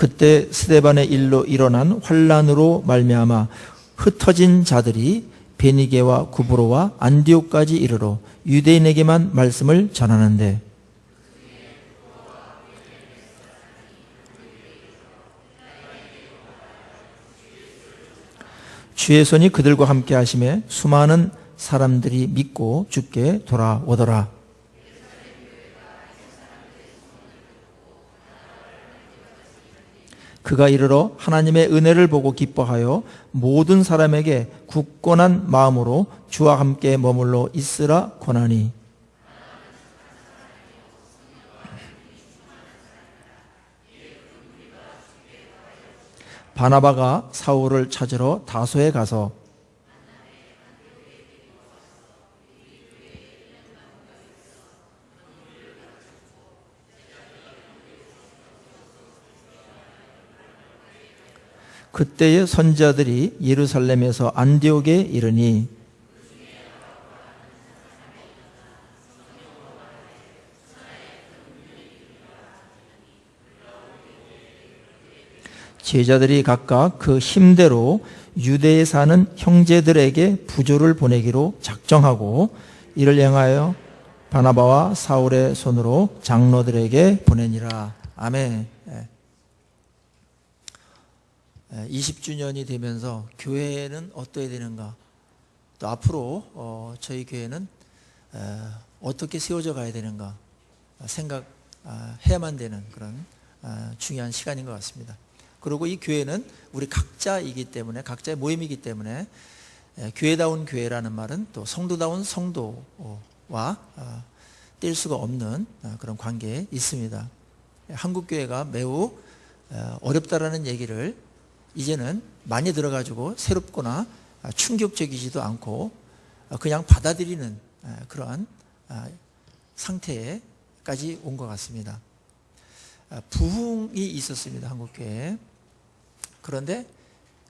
그때 스데반의 일로 일어난 환란으로 말미암아 흩어진 자들이 베니게와 구브로와 안디옥까지 이르러 유대인에게만 말씀을 전하는데, 주의 손이 그들과 함께 하심에 수많은 사람들이 믿고 주께 돌아오더라. 그가 이르러 하나님의 은혜를 보고 기뻐하여 모든 사람에게 굳건한 마음으로 주와 함께 머물러 있으라 권하니, 바나바가 사울을 찾으러 다소에 가서 그때의 선지자들이 예루살렘에서 안디옥에 이르니 제자들이 각각 그 힘대로 유대에 사는 형제들에게 부조를 보내기로 작정하고 이를 행하여 바나바와 사울의 손으로 장로들에게 보내니라. 아멘. 20주년이 되면서 교회는 어떠해야 되는가, 또 앞으로 저희 교회는 어떻게 세워져 가야 되는가 생각해야만 되는 그런 중요한 시간인 것 같습니다. 그리고 이 교회는 우리 각자이기 때문에, 각자의 모임이기 때문에 교회다운 교회라는 말은 또 성도다운 성도와 뗄 수가 없는 그런 관계에 있습니다. 한국교회가 매우 어렵다라는 얘기를 이제는 많이 들어가지고 새롭거나 충격적이지도 않고 그냥 받아들이는 그러한 상태까지 온 것 같습니다. 부흥이 있었습니다, 한국교회에. 그런데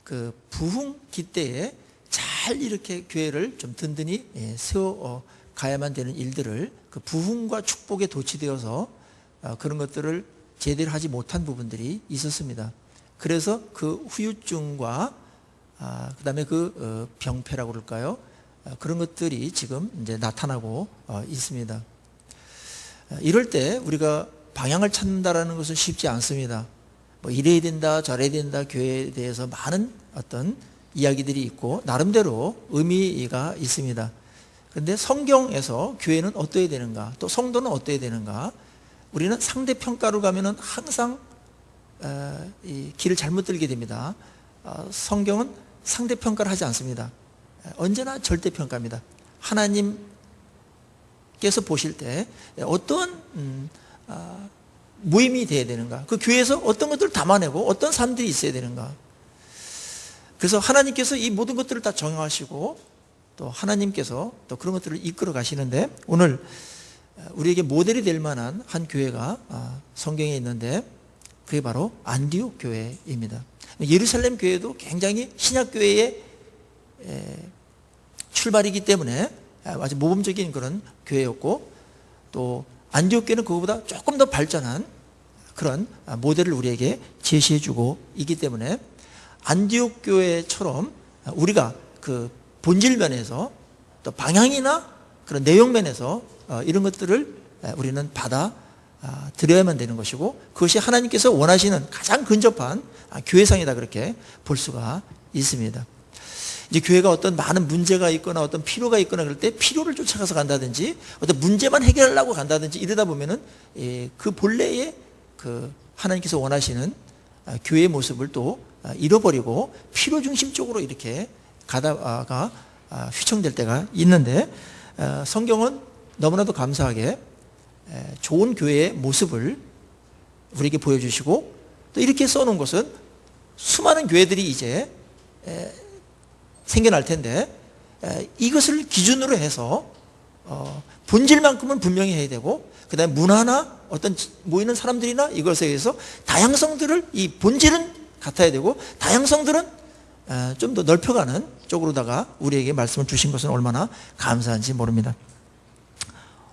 그 부흥기 때에 잘 이렇게 교회를 좀 든든히 세워 가야만 되는 일들을 그 부흥과 축복에 도취되어서 그런 것들을 제대로 하지 못한 부분들이 있었습니다. 그래서 그 후유증과 그다음에 그 병폐라고 그럴까요? 그런 것들이 지금 이제 나타나고 있습니다. 이럴 때 우리가 방향을 찾는다라는 것은 쉽지 않습니다. 뭐 이래야 된다, 저래야 된다, 교회에 대해서 많은 어떤 이야기들이 있고 나름대로 의미가 있습니다. 그런데 성경에서 교회는 어떠해야 되는가, 또 성도는 어떠해야 되는가, 우리는 상대평가로 가면은 항상 이 길을 잘못 들게 됩니다. 성경은 상대평가를 하지 않습니다. 언제나 절대평가입니다. 하나님께서 보실 때 어떤 모임이 돼야 되는가, 그 교회에서 어떤 것들을 담아내고 어떤 사람들이 있어야 되는가. 그래서 하나님께서 이 모든 것들을 다 정하시고 또 하나님께서 또 그런 것들을 이끌어 가시는데, 오늘 우리에게 모델이 될 만한 한 교회가 성경에 있는데 그게 바로 안디옥 교회입니다. 예루살렘 교회도 굉장히 신약 교회의 출발이기 때문에 아주 모범적인 그런 교회였고, 또 안디옥 교회는 그거보다 조금 더 발전한 그런 모델을 우리에게 제시해주고 있기 때문에 안디옥 교회처럼 우리가 그 본질 면에서 또 방향이나 그런 내용 면에서 이런 것들을 우리는 받아 드려야만 되는 것이고, 그것이 하나님께서 원하시는 가장 근접한 교회상이다, 그렇게 볼 수가 있습니다. 이제 교회가 어떤 많은 문제가 있거나 어떤 필요가 있거나 그럴 때 필요를 쫓아가서 간다든지 어떤 문제만 해결하려고 간다든지 이러다 보면은 그 본래의 그 하나님께서 원하시는 교회의 모습을 또 잃어버리고 필요 중심적으로 이렇게 가다가 휘청될 때가 있는데, 성경은 너무나도 감사하게 좋은 교회의 모습을 우리에게 보여주시고, 또 이렇게 써놓은 것은 수많은 교회들이 이제 생겨날 텐데 이것을 기준으로 해서 본질만큼은 분명히 해야 되고, 그 다음에 문화나 어떤 모이는 사람들이나 이것에 의해서 다양성들을, 이 본질은 같아야 되고 다양성들은 좀 더 넓혀가는 쪽으로다가 우리에게 말씀을 주신 것은 얼마나 감사한지 모릅니다.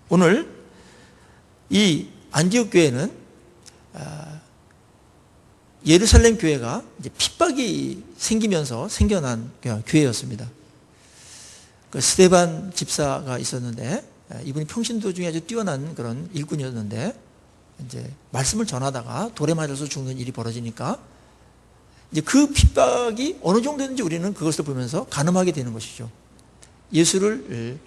오늘 이 안디옥 교회는 예루살렘 교회가 이제 핍박이 생기면서 생겨난 교회였습니다. 그 스데반 집사가 있었는데 이분이 평신도 중에 아주 뛰어난 그런 일꾼이었는데 이제 말씀을 전하다가 돌에 맞아서 죽는 일이 벌어지니까 이제 그 핍박이 어느 정도인지 우리는 그것을 보면서 가늠하게 되는 것이죠. 예수를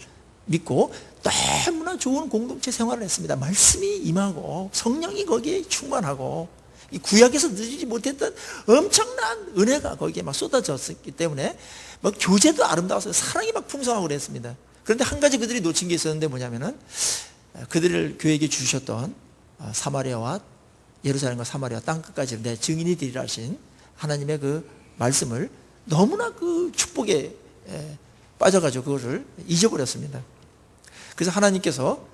믿고 너무나 좋은 공동체 생활을 했습니다. 말씀이 임하고 성령이 거기에 충만하고 이 구약에서 누리지 못했던 엄청난 은혜가 거기에 막 쏟아졌기 때문에 막 교제도 아름다워서 사랑이 막 풍성하고 그랬습니다. 그런데 한 가지 그들이 놓친 게 있었는데 뭐냐면은 그들을 교회에게 주셨던 사마리아와 예루살렘과 사마리아 땅끝까지 내 증인이 되리라 하신 하나님의 그 말씀을 너무나 그 축복에 빠져가지고 그것을 잊어버렸습니다. 그래서 하나님께서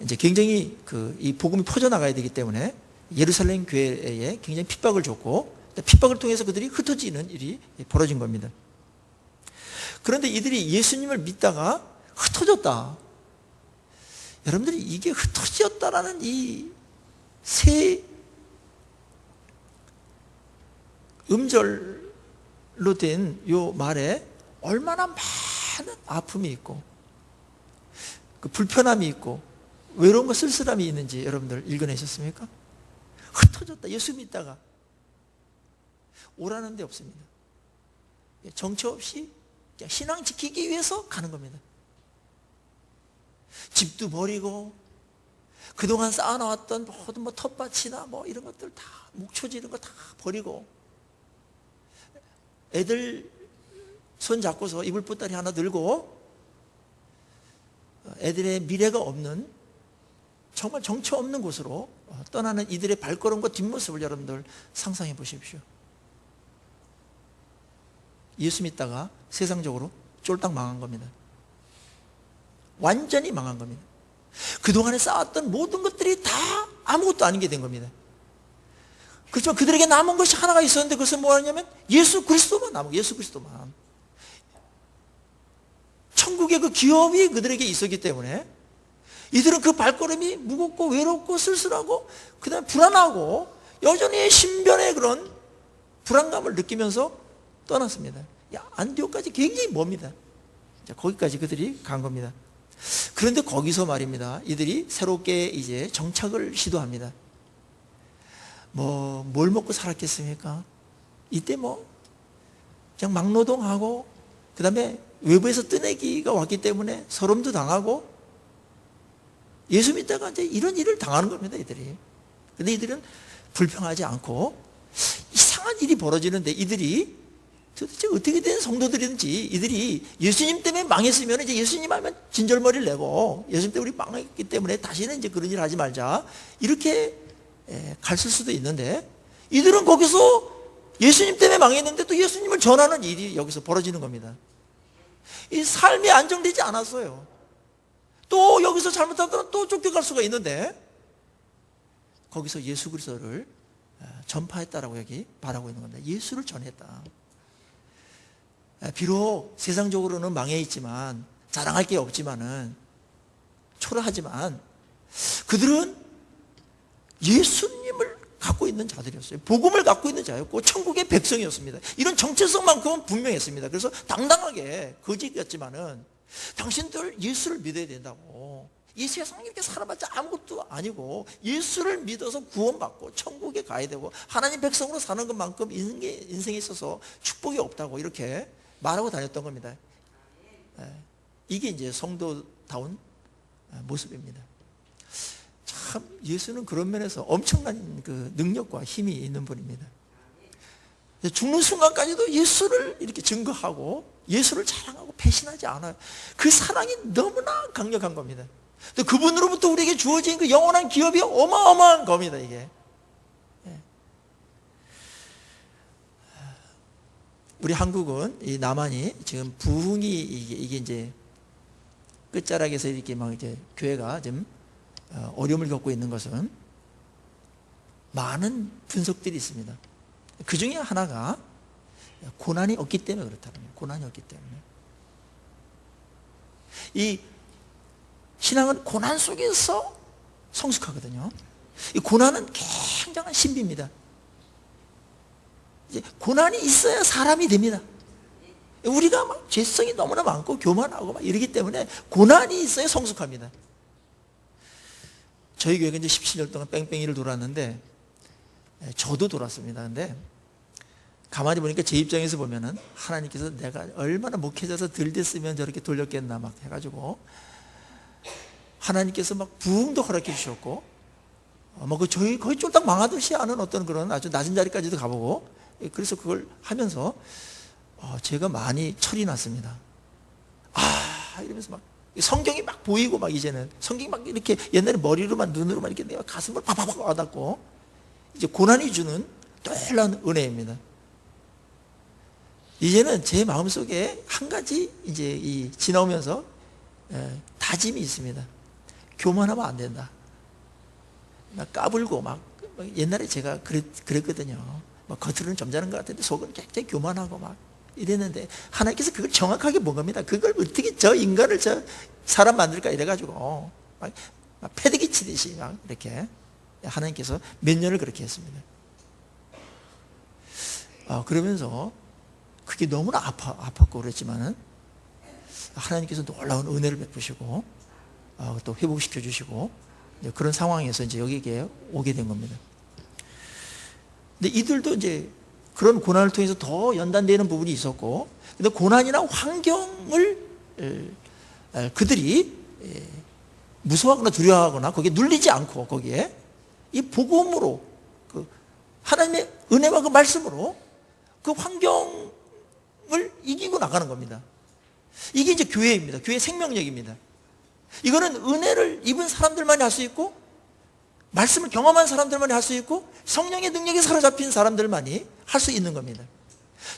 이제 굉장히 이 복음이 퍼져나가야 되기 때문에 예루살렘 교회에 굉장히 핍박을 줬고 핍박을 통해서 그들이 흩어지는 일이 벌어진 겁니다. 그런데 이들이 예수님을 믿다가 흩어졌다. 여러분들이 이게 흩어졌다라는 이 세 음절로 된 요 말에 얼마나 많은 아픔이 있고 그 불편함이 있고 외로움과 쓸쓸함이 있는지 여러분들 읽어내셨습니까? 흩어졌다. 예수 믿다가 오라는 데 없습니다. 정처 없이 그냥 신앙 지키기 위해서 가는 겁니다. 집도 버리고 그동안 쌓아놓았던 모든 텃밭이나 이런 것들 다 목초지 이런 거 다 버리고 애들 손 잡고서 이불 보따리 하나 들고 애들의 미래가 없는 정말 정처 없는 곳으로 떠나는 이들의 발걸음과 뒷모습을 여러분들 상상해 보십시오. 예수 믿다가 세상적으로 쫄딱 망한 겁니다. 완전히 망한 겁니다. 그동안에 쌓았던 모든 것들이 다 아무것도 아닌 게 된 겁니다. 그렇지만 그들에게 남은 것이 하나가 있었는데 그것은 뭐냐면 예수 그리스도만 남은 거예요. 예수 그리스도만. 천국의 그 기업이 그들에게 있었기 때문에 이들은 그 발걸음이 무겁고 외롭고 쓸쓸하고 그 다음에 불안하고 여전히 신변의 그런 불안감을 느끼면서 떠났습니다. 안디옥까지 굉장히 멉니다. 거기까지 그들이 간 겁니다. 그런데 거기서 말입니다. 이들이 새롭게 이제 정착을 시도합니다. 뭘 먹고 살았겠습니까? 이때 그냥 막노동하고 그 다음에 외부에서 뜨내기가 왔기 때문에 서름도 당하고 예수 믿다가 이제 이런 일을 당하는 겁니다, 이들이. 근데 이들은 불평하지 않고 이상한 일이 벌어지는데 이들이 도대체 어떻게 된 성도들인지 이들이 예수님 때문에 망했으면 이제 예수님 하면 진절머리를 내고 예수님 때문에 우리 망했기 때문에 다시는 이제 그런 일 하지 말자 이렇게 갔을 수도 있는데 이들은 거기서 예수님 때문에 망했는데 또 예수님을 전하는 일이 여기서 벌어지는 겁니다. 이 삶이 안정되지 않았어요. 또 여기서 잘못하면 또 쫓겨갈 수가 있는데 거기서 예수 그리스도를 전파했다라고 여기 말하고 있는 겁니다. 예수를 전했다. 비록 세상적으로는 망해 있지만 자랑할 게 없지만은 초라하지만 그들은 예수님을 갖고 있는 자들이었어요. 복음을 갖고 있는 자였고 천국의 백성이었습니다. 이런 정체성만큼은 분명했습니다. 그래서 당당하게 거짓 같지만은 당신들 예수를 믿어야 된다고. 이 세상에 이렇게 살아봤자 아무것도 아니고 예수를 믿어서 구원받고 천국에 가야 되고 하나님 백성으로 사는 것만큼 인생에 있어서 축복이 없다고 이렇게 말하고 다녔던 겁니다. 이게 이제 성도다운 모습입니다. 참 예수는 그런 면에서 엄청난 그 능력과 힘이 있는 분입니다. 죽는 순간까지도 예수를 이렇게 증거하고 예수를 자랑하고 배신하지 않아요. 그 사랑이 너무나 강력한 겁니다. 또 그분으로부터 우리에게 주어진 그 영원한 기업이 어마어마한 겁니다. 이게 우리 한국은 이 남한이 지금 부흥이 이게 이제 끝자락에서 이렇게 막 이제 교회가 좀 어려움을 겪고 있는 것은 많은 분석들이 있습니다. 그 중에 하나가 고난이 없기 때문에 그렇다는 거예요. 고난이 없기 때문에. 이 신앙은 고난 속에서 성숙하거든요. 이 고난은 굉장한 신비입니다. 이제 고난이 있어야 사람이 됩니다. 우리가 막 죄성이 너무나 많고 교만하고 막 이러기 때문에 고난이 있어야 성숙합니다. 저희 교회가 이제 17년 동안 뺑뺑이를 돌았는데, 저도 돌았습니다. 근데 가만히 보니까 제 입장에서 보면은 하나님께서 내가 얼마나 목회자서 덜 됐으면 저렇게 돌렸겠나 막 해가지고, 하나님께서 막 부흥도 허락해 주셨고, 저희 거의 쫄딱 망하듯이 하는 어떤 그런 아주 낮은 자리까지도 가보고, 그래서 그걸 하면서 제가 많이 철이 났습니다. 이러면서 막 성경이 막 보이고, 막 이제는 성경이 막 이렇게 옛날에 머리로만 눈으로만 이렇게 내가 가슴을 팍팍팍 와닿고, 이제 고난이 주는 놀라운 은혜입니다. 이제는 제 마음속에 한 가지 이제 지나오면서 다짐이 있습니다. 교만하면 안 된다. 막 까불고 막 옛날에 제가 그랬거든요. 막 겉으로는 점잖은 것 같은데 속은 굉장히 교만하고 막 이랬는데, 하나님께서 그걸 정확하게 본 겁니다. 그걸 어떻게 저 인간을 저 사람 만들까 이래가지고 막 패대기 치듯이 막 이렇게 하나님께서 몇 년을 그렇게 했습니다. 그러면서 그게 너무나 아팠고 그랬지만은 하나님께서 놀라운 은혜를 베푸시고 또 회복시켜 주시고, 그런 상황에서 이제 여기에 오게 된 겁니다. 근데 이들도 이제 그런 고난을 통해서 더 연단되는 부분이 있었고, 근데 고난이나 환경을 그들이 무서워하거나 두려워하거나 거기에 눌리지 않고, 거기에 이 복음으로, 그 하나님의 은혜와 그 말씀으로 그 환경을 이기고 나가는 겁니다. 이게 이제 교회입니다. 교회의 생명력입니다. 이거는 은혜를 입은 사람들만이 할 수 있고, 말씀을 경험한 사람들만이 할 수 있고, 성령의 능력에 사로잡힌 사람들만이 할 수 있는 겁니다.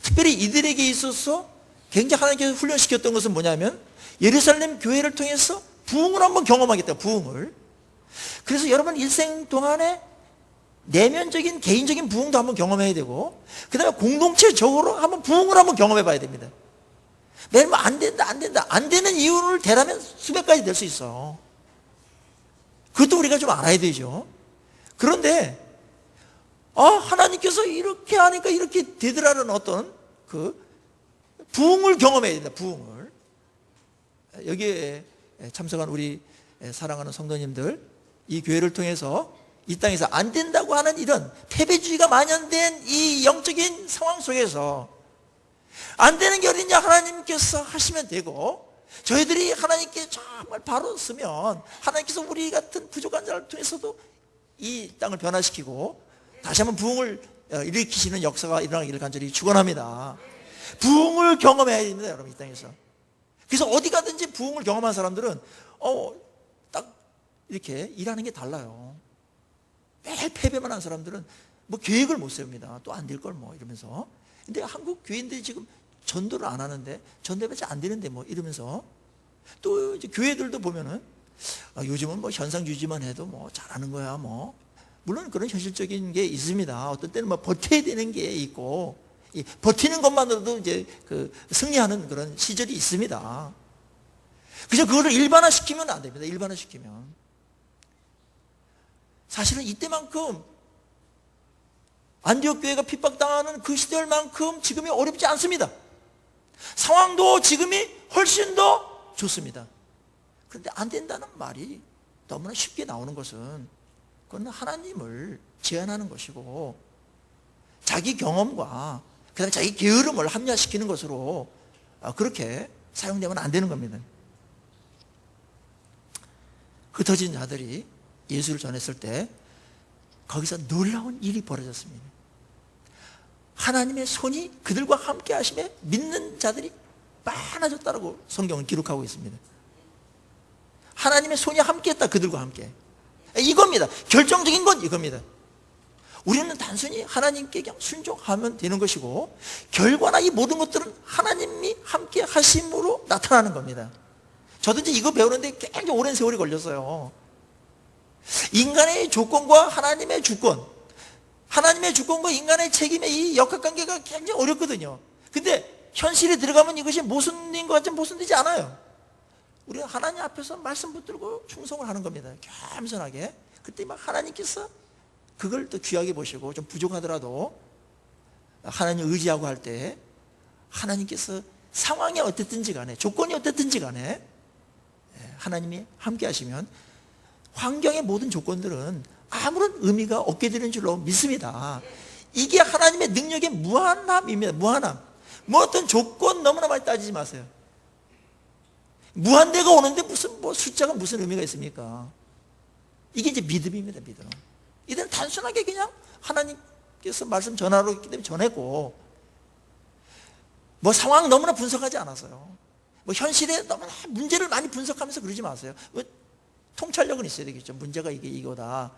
특별히 이들에게 있어서 굉장히 하나님께서 훈련시켰던 것은 뭐냐면, 예루살렘 교회를 통해서 부흥을 한번 경험하겠다. 부흥을. 그래서 여러분 일생 동안에 내면적인 개인적인 부흥도 한번 경험해야 되고, 그 다음에 공동체적으로 한번 부흥을 한번 경험해 봐야 됩니다. 매일 뭐 안 된다 안 되는 이유를 대라면 수백 가지 될 수 있어. 그것도 우리가 좀 알아야 되죠. 그런데 하나님께서 이렇게 하니까 이렇게 되더라는 어떤 그 부흥을 경험해야 된다. 부흥을. 여기에 참석한 우리 사랑하는 성도님들, 이 교회를 통해서 이 땅에서 안 된다고 하는 이런 패배주의가 만연된 이 영적인 상황 속에서 안 되는 게 어딨냐, 하나님께서 하시면 되고, 저희들이 하나님께 정말 바로 쓰면 하나님께서 우리 같은 부족한 자를 통해서도 이 땅을 변화시키고 다시 한번 부흥을 일으키시는 역사가 일어나기를 간절히 축원합니다. 부흥을 경험해야 됩니다, 여러분, 이 땅에서. 그래서 어디 가든지 부흥을 경험한 사람들은 딱 이렇게 일하는 게 달라요. 매일 패배만 한 사람들은 뭐 계획을 못 세웁니다. 또 안 될 걸 뭐 이러면서. 근데 한국 교인들이 지금 전도를 안 하는데, 전도해봤자 안 되는데 뭐 이러면서, 또 이제 교회들도 보면은 요즘은 뭐 현상 유지만 해도 뭐 잘하는 거야 뭐. 물론 그런 현실적인 게 있습니다. 어떤 때는 뭐 버텨야 되는 게 있고, 이 버티는 것만으로도 이제 그 승리하는 그런 시절이 있습니다. 그래서 그거를 일반화시키면 안 됩니다. 일반화시키면. 사실은 이때만큼 안디옥 교회가 핍박당하는 그 시절만큼 지금이 어렵지 않습니다. 상황도 지금이 훨씬 더 좋습니다. 그런데 안 된다는 말이 너무나 쉽게 나오는 것은, 그건 하나님을 제한하는 것이고, 자기 경험과 그 다음에 자기 게으름을 합리화시키는 것으로 그렇게 사용되면 안 되는 겁니다. 흩어진 자들이 예수를 전했을 때 거기서 놀라운 일이 벌어졌습니다. 하나님의 손이 그들과 함께 하심에 믿는 자들이 많아졌다고 성경은 기록하고 있습니다. 하나님의 손이 함께했다. 그들과 함께. 이겁니다. 결정적인 건 이겁니다. 우리는 단순히 하나님께 그냥 순종하면 되는 것이고, 결과나 이 모든 것들은 하나님이 함께 하심으로 나타나는 겁니다. 저도 이제 이거 배우는데 굉장히 오랜 세월이 걸렸어요. 인간의 조건과 하나님의 주권, 하나님의 주권과 인간의 책임의 이 역학관계가 굉장히 어렵거든요. 근데 현실에 들어가면 이것이 모순된 것 같지만 모순되지 않아요. 우리가 하나님 앞에서 말씀 붙들고 충성을 하는 겁니다. 겸손하게. 그때 막 하나님께서 그걸 또 귀하게 보시고, 좀 부족하더라도 하나님 의지하고 할 때 하나님께서 상황이 어땠든지 간에, 조건이 어땠든지 간에 하나님이 함께 하시면 환경의 모든 조건들은 아무런 의미가 없게 되는 줄로 믿습니다. 이게 하나님의 능력의 무한함입니다. 무한함. 뭐 어떤 조건 너무나 많이 따지지 마세요. 무한대가 오는데 무슨 뭐 숫자가 무슨 의미가 있습니까? 이게 이제 믿음입니다. 믿음. 이들은 단순하게 그냥 하나님께서 말씀 전하러 했기 때문에 전했고, 뭐 상황 너무나 분석하지 않았어요. 뭐 현실에 너무나 문제를 많이 분석하면서 그러지 마세요. 뭐 통찰력은 있어야 되겠죠. 문제가 이게 이거다.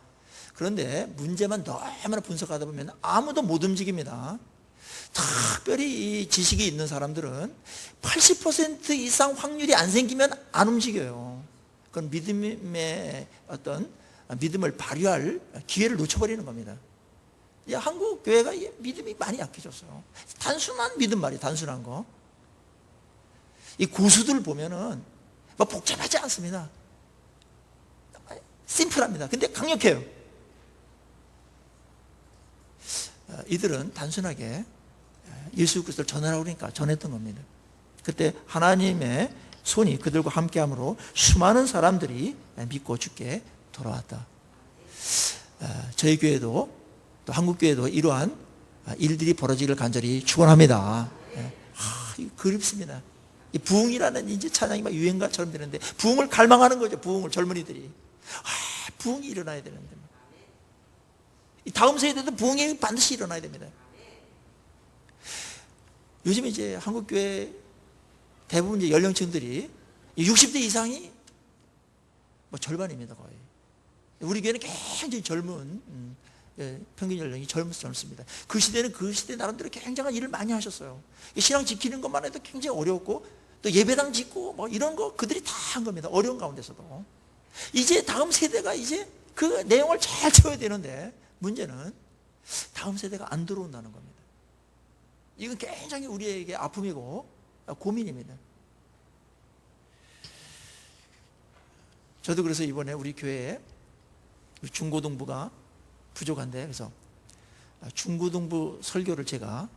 그런데 문제만 너무나 분석하다 보면 아무도 못 움직입니다. 특별히 이 지식이 있는 사람들은 80% 이상 확률이 안 생기면 안 움직여요. 그건 믿음의 어떤 믿음을 발휘할 기회를 놓쳐버리는 겁니다. 한국 교회가 믿음이 많이 약해졌어요. 단순한 믿음 말이에요. 단순한 거. 이 고수들 보면은 뭐 복잡하지 않습니다. 심플합니다. 근데 강력해요. 이들은 단순하게 예수 그리스도를 전하라고 그러니까 전했던 겁니다. 그때 하나님의 손이 그들과 함께함으로 수많은 사람들이 믿고 주께 돌아왔다. 저희 교회도 또 한국 교회도 이러한 일들이 벌어지기를 간절히 축원합니다. 이거 그립습니다. 이 부흥이라는 이제 찬양이 막 유행가처럼 되는데 부흥을 갈망하는 거죠. 부흥을 젊은이들이 부흥이 일어나야 되는데 이 다음 세대도 부흥이 반드시 일어나야 됩니다. 요즘 이제 한국 교회 대부분 이제 연령층들이 60대 이상이 뭐 절반입니다 거의. 우리 교회는 굉장히 젊은 평균 연령이 젊습니다. 그 시대는 그 시대 나름대로 굉장한 일을 많이 하셨어요. 신앙 지키는 것만 해도 굉장히 어려웠고 또 예배당 짓고 뭐 이런 거 그들이 다 한 겁니다. 어려운 가운데서도. 이제 다음 세대가 이제 그 내용을 잘 채워야 되는데 문제는 다음 세대가 안 들어온다는 겁니다. 이건 굉장히 우리에게 아픔이고 고민입니다. 저도 그래서 이번에 우리 교회에 중고등부가 부족한데 그래서 중고등부 설교를 제가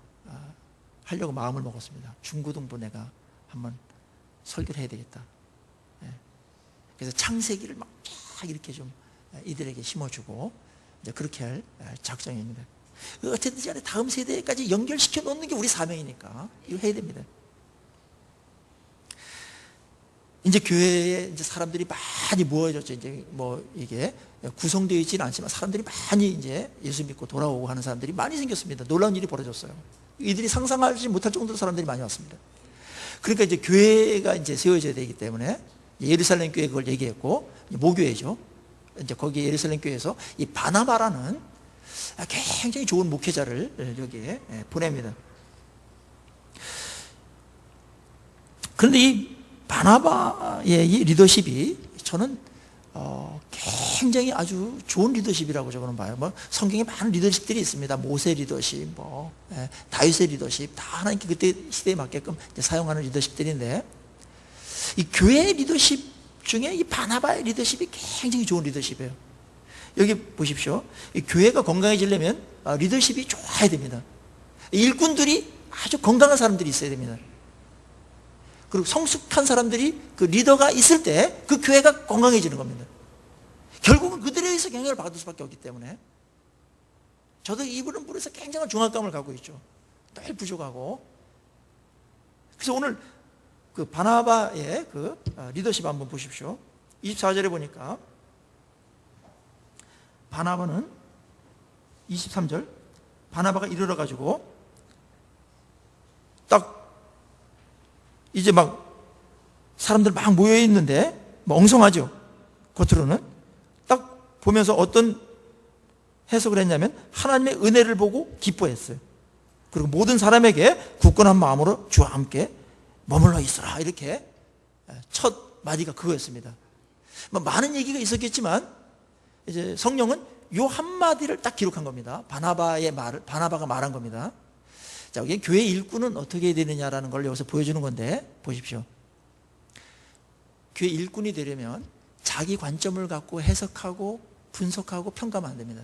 하려고 마음을 먹었습니다. 중고등부 내가 한번 설교를 해야 되겠다. 그래서 창세기를 막 이렇게 좀 이들에게 심어주고 이제 그렇게 할 작정입니다. 어쨌든지 간에 다음 세대까지 연결시켜 놓는 게 우리 사명이니까 이거 해야 됩니다. 이제 교회에 이제 사람들이 많이 모여졌죠. 이제 뭐 이게 구성되어 있지는 않지만 사람들이 많이 이제 예수 믿고 돌아오고 하는 사람들이 많이 생겼습니다. 놀라운 일이 벌어졌어요. 이들이 상상하지 못할 정도로 사람들이 많이 왔습니다. 그러니까 이제 교회가 이제 세워져야 되기 때문에 예루살렘 교회 그걸 얘기했고 모교회죠. 이제 거기 예루살렘 교회에서 이 바나바라는 굉장히 좋은 목회자를 여기에 보냅니다. 그런데 이 바나바의 이 리더십이 저는 굉장히 아주 좋은 리더십이라고 저는 봐요. 뭐 성경에 많은 리더십들이 있습니다. 모세 리더십, 뭐 다윗의 리더십, 다 하나님께 그때 시대에 맞게끔 사용하는 리더십들인데 이 교회의 리더십 중에 이 바나바의 리더십이 굉장히 좋은 리더십이에요. 여기 보십시오. 이 교회가 건강해지려면 리더십이 좋아야 됩니다. 일꾼들이 아주 건강한 사람들이 있어야 됩니다. 그리고 성숙한 사람들이 그 리더가 있을 때 그 교회가 건강해지는 겁니다. 결국은 그들에 의해서 영향을 받을 수밖에 없기 때문에 저도 이 부분에서 굉장한 중압감을 갖고 있죠. 늘 부족하고. 그래서 오늘 그 바나바의 그 리더십 한번 보십시오. 24절에 보니까 바나바는 23절 바나바가 이르러 가지고 딱 이제 막 사람들 막 모여 있는데 뭐 엉성하죠. 겉으로는 딱 보면서 어떤 해석을 했냐면 하나님의 은혜를 보고 기뻐했어요. 그리고 모든 사람에게 굳건한 마음으로 주와 함께 머물러 있어라. 이렇게 첫 마디가 그거였습니다. 뭐 많은 얘기가 있었겠지만 이제 성령은 요 한마디를 딱 기록한 겁니다. 바나바가 말한 겁니다. 자, 여기 교회 일꾼은 어떻게 해야 되느냐라는 걸 여기서 보여주는 건데 보십시오. 교회 일꾼이 되려면 자기 관점을 갖고 해석하고 분석하고 평가하면 안 됩니다.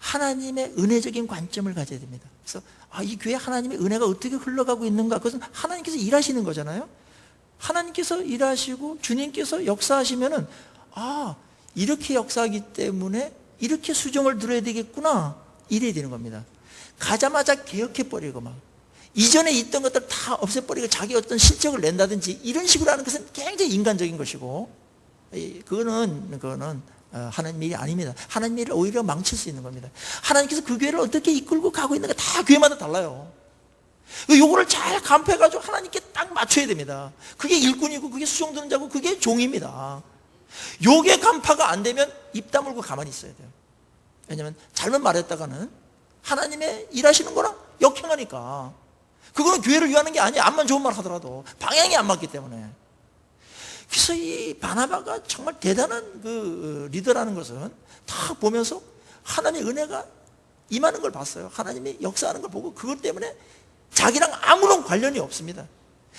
하나님의 은혜적인 관점을 가져야 됩니다. 그래서 이 교회 하나님의 은혜가 어떻게 흘러가고 있는가? 그것은 하나님께서 일하시는 거잖아요. 하나님께서 일하시고 주님께서 역사하시면은 이렇게 역사하기 때문에 이렇게 수정을 들어야 되겠구나, 이래야 되는 겁니다. 가자마자 개혁해버리고 막 이전에 있던 것들 다 없애버리고 자기 어떤 실적을 낸다든지 이런 식으로 하는 것은 굉장히 인간적인 것이고, 그거는 하나님 일이 아닙니다. 하나님 일을 오히려 망칠 수 있는 겁니다. 하나님께서 그 교회를 어떻게 이끌고 가고 있는가 다 교회마다 달라요. 요거를 잘 간파해가지고 하나님께 딱 맞춰야 됩니다. 그게 일꾼이고 그게 수종드는 자고 그게 종입니다. 요게 간파가 안 되면 입 다물고 가만히 있어야 돼요. 왜냐하면 잘못 말했다가는 하나님의 일하시는 거랑 역행하니까. 그거는 교회를 위하는 게 아니에요. 암만 좋은 말 하더라도 방향이 안 맞기 때문에. 그래서 이 바나바가 정말 대단한 그 리더라는 것은 다 보면서 하나님의 은혜가 임하는 걸 봤어요. 하나님이 역사하는 걸 보고 그것 때문에 자기랑 아무런 관련이 없습니다.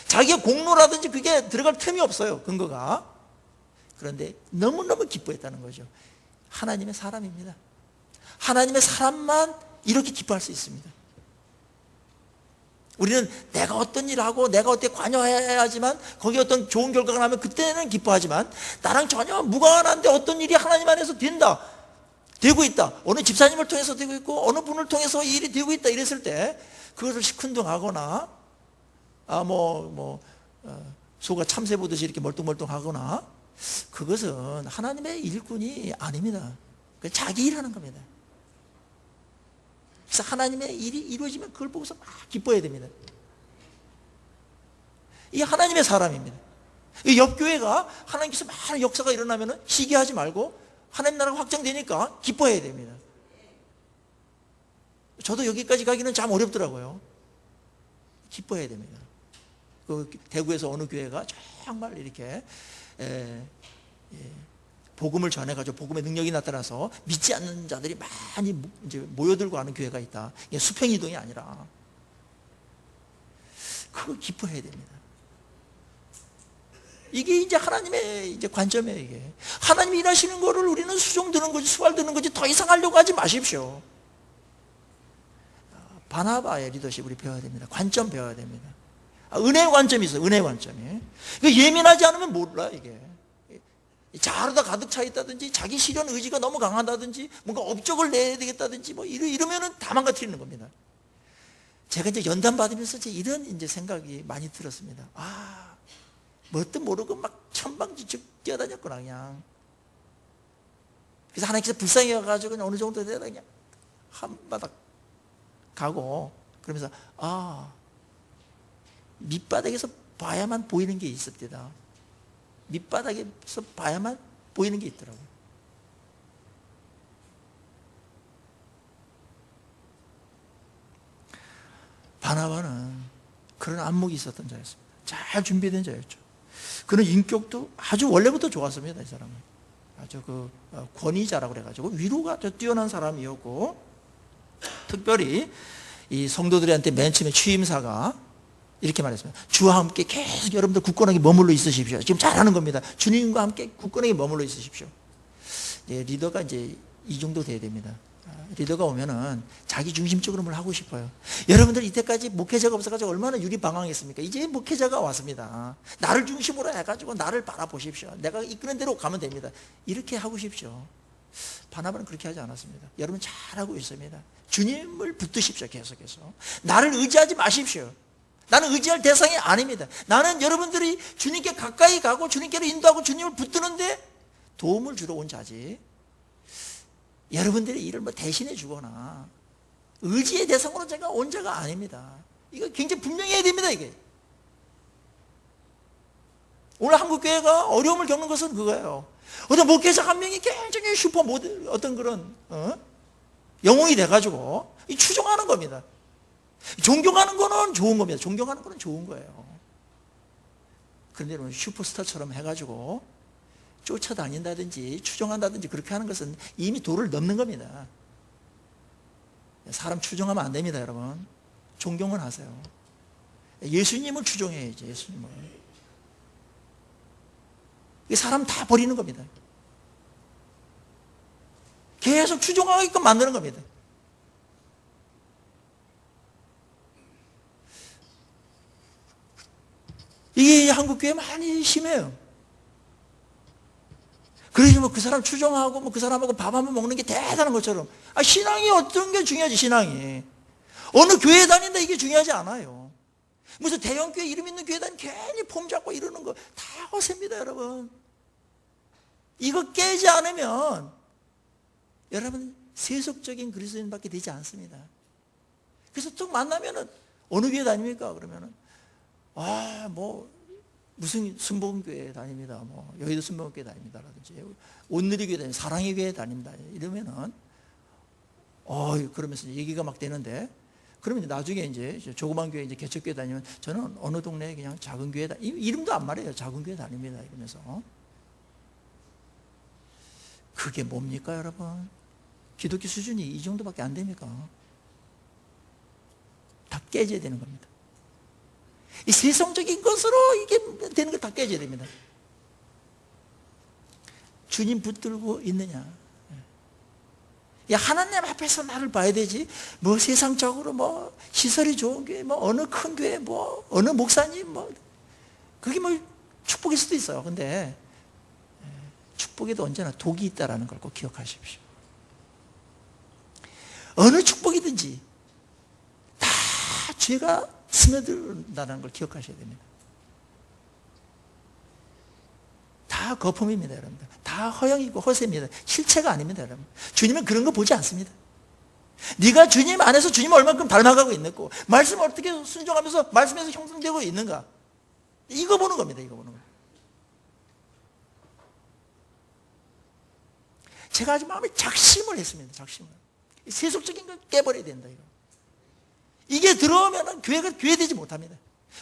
자기의 공로라든지 그게 들어갈 틈이 없어요, 근거가. 그런데 너무너무 기뻐했다는 거죠. 하나님의 사람입니다. 하나님의 사람만 이렇게 기뻐할 수 있습니다. 우리는 내가 어떤 일을 하고 내가 어떻게 관여해야 하지만 거기에 어떤 좋은 결과가 나면 그때는 기뻐하지만, 나랑 전혀 무관한데 어떤 일이 하나님 안에서 된다, 되고 있다, 어느 집사님을 통해서 되고 있고 어느 분을 통해서 이 일이 되고 있다 이랬을 때 그것을 시큰둥하거나 소가 참새 보듯이 이렇게 멀뚱멀뚱하거나, 그것은 하나님의 일꾼이 아닙니다. 자기 일하는 겁니다. 그래서 하나님의 일이 이루어지면 그걸 보고서 막 기뻐해야 됩니다. 이 하나님의 사람입니다. 이 옆교회가 하나님께서 많은 역사가 일어나면 시기하지 말고 하나님 나라가 확장되니까 기뻐해야 됩니다. 저도 여기까지 가기는 참 어렵더라고요. 기뻐해야 됩니다. 그 대구에서 어느 교회가 정말 이렇게 복음을 전해가지고 복음의 능력이 나타나서 믿지 않는 자들이 많이 이제 모여들고 하는 교회가 있다. 이게 수평이동이 아니라. 그걸 기뻐해야 됩니다. 이게 이제 하나님의 이제 관점이에요, 이게. 하나님이 일하시는 거를 우리는 수종드는 거지, 수발드는 거지, 더 이상 하려고 하지 마십시오. 바나바의 리더십 우리 배워야 됩니다. 관점 배워야 됩니다. 은혜의 관점이 있어요, 은혜의 관점이. 예민하지 않으면 몰라, 이게. 자아로다 가득 차 있다든지 자기 실현 의지가 너무 강하다든지 뭔가 업적을 내야 되겠다든지 이러면은 다 망가뜨리는 겁니다. 제가 이제 연단 받으면서 이런 이제 생각이 많이 들었습니다. 뭣도 모르고 막 천방지축 뛰어다녔구나, 그냥. 그래서 하나님께서 불쌍히 여가지고 그냥 어느 정도 되다 그냥 한 바닥 가고, 그러면서 밑바닥에서 봐야만 보이는 게 있었대다. 밑바닥에서 봐야만 보이는 게 있더라고요. 바나바는 그런 안목이 있었던 자였습니다. 잘 준비된 자였죠. 그는 인격도 아주 원래부터 좋았습니다, 이 사람은. 아주 권위자라고 그래가지고 위로가 아주 뛰어난 사람이었고, 특별히 이 성도들한테 맨 처음에 취임사가 이렇게 말했습니다. 주와 함께 계속 여러분들 굳건하게 머물러 있으십시오. 지금 잘하는 겁니다. 주님과 함께 굳건하게 머물러 있으십시오. 리더가 이제 이 정도 돼야 됩니다. 리더가 오면은 자기 중심적으로 뭘 하고 싶어요. 여러분들 이때까지 목회자가 없어가지고 얼마나 유리방황했습니까? 이제 목회자가 왔습니다. 나를 중심으로 해가지고 나를 바라보십시오. 내가 이끄는 대로 가면 됩니다. 이렇게 하고 싶죠. 바나바는 그렇게 하지 않았습니다. 여러분 잘하고 있습니다. 주님을 붙드십시오. 계속해서. 나를 의지하지 마십시오. 나는 의지할 대상이 아닙니다. 나는 여러분들이 주님께 가까이 가고 주님께로 인도하고 주님을 붙드는데 도움을 주러 온 자지, 여러분들의 일을 대신해 주거나 의지의 대상으로 제가 온 자가 아닙니다. 이거 굉장히 분명히 해야 됩니다, 이게. 오늘 한국교회가 어려움을 겪는 것은 그거예요. 어떤 목회자 한 명이 굉장히 슈퍼 모델, 어떤 그런 영웅이 돼가지고 추종하는 겁니다. 존경하는 거는 좋은 겁니다. 존경하는 거는 좋은 거예요. 그런데 슈퍼스타처럼 해가지고 쫓아다닌다든지 추종한다든지 그렇게 하는 것은 이미 도를 넘는 겁니다. 사람 추종하면 안 됩니다, 여러분. 존경은 하세요. 예수님을 추종해야지, 예수님을. 사람 다 버리는 겁니다. 계속 추종하게끔 만드는 겁니다. 이게 한국교회 많이 심해요. 그래서 뭐 그 사람 추종하고 뭐 그 사람하고 밥 한번 먹는 게 대단한 것처럼. 신앙이 어떤 게 중요하지, 신앙이. 어느 교회 다닌다 이게 중요하지 않아요. 무슨 대형교회 이름 있는 교회 다니면 괜히 폼 잡고 이러는 거 다 허세입니다, 여러분. 이거 깨지 않으면 여러분 세속적인 그리스도인밖에 되지 않습니다. 그래서 또 만나면은 어느 교회 다닙니까? 그러면은 뭐 무슨 순복음교회 다닙니다. 뭐 여의도 순복음교회 다닙니다라든지 온누리 교회 다닙니다. 사랑의 교회 다닙니다. 이러면은 그러면서 얘기가 막 되는데, 그러면 나중에 이제 조그만 교회 이제 개척교회 다니면 저는 어느 동네에 그냥 작은 교회 이름도 안 말해요. 작은 교회 다닙니다. 이러면서. 그게 뭡니까, 여러분? 기독교 수준이 이 정도밖에 안 됩니까? 다 깨져야 되는 겁니다. 이 세상적인 것으로 이게 되는 거 다 깨져야 됩니다. 주님 붙들고 있느냐? 하나님 앞에서 나를 봐야 되지. 뭐 세상적으로 뭐 시설이 좋은 교회, 뭐 어느 큰 교회, 뭐 어느 목사님, 뭐 그게 뭐 축복일 수도 있어요. 근데 축복에도 언제나 독이 있다라는 걸 꼭 기억하십시오. 어느 축복이든지 다 죄가 스며든다는 걸 기억하셔야 됩니다. 다 거품입니다, 여러분들. 다 허영이고 허세입니다. 실체가 아닙니다, 여러분. 주님은 그런 거 보지 않습니다. 네가 주님 안에서 주님을 얼만큼 닮아가고 있는고, 말씀을 어떻게 순종하면서 말씀에서 형성되고 있는가, 이거 보는 겁니다. 이거 보는 겁니다. 제가 아주 마음에 작심을 했습니다. 작심을. 세속적인 걸 깨버려야 된다. 이게 들어오면 교회가 교회되지 못합니다.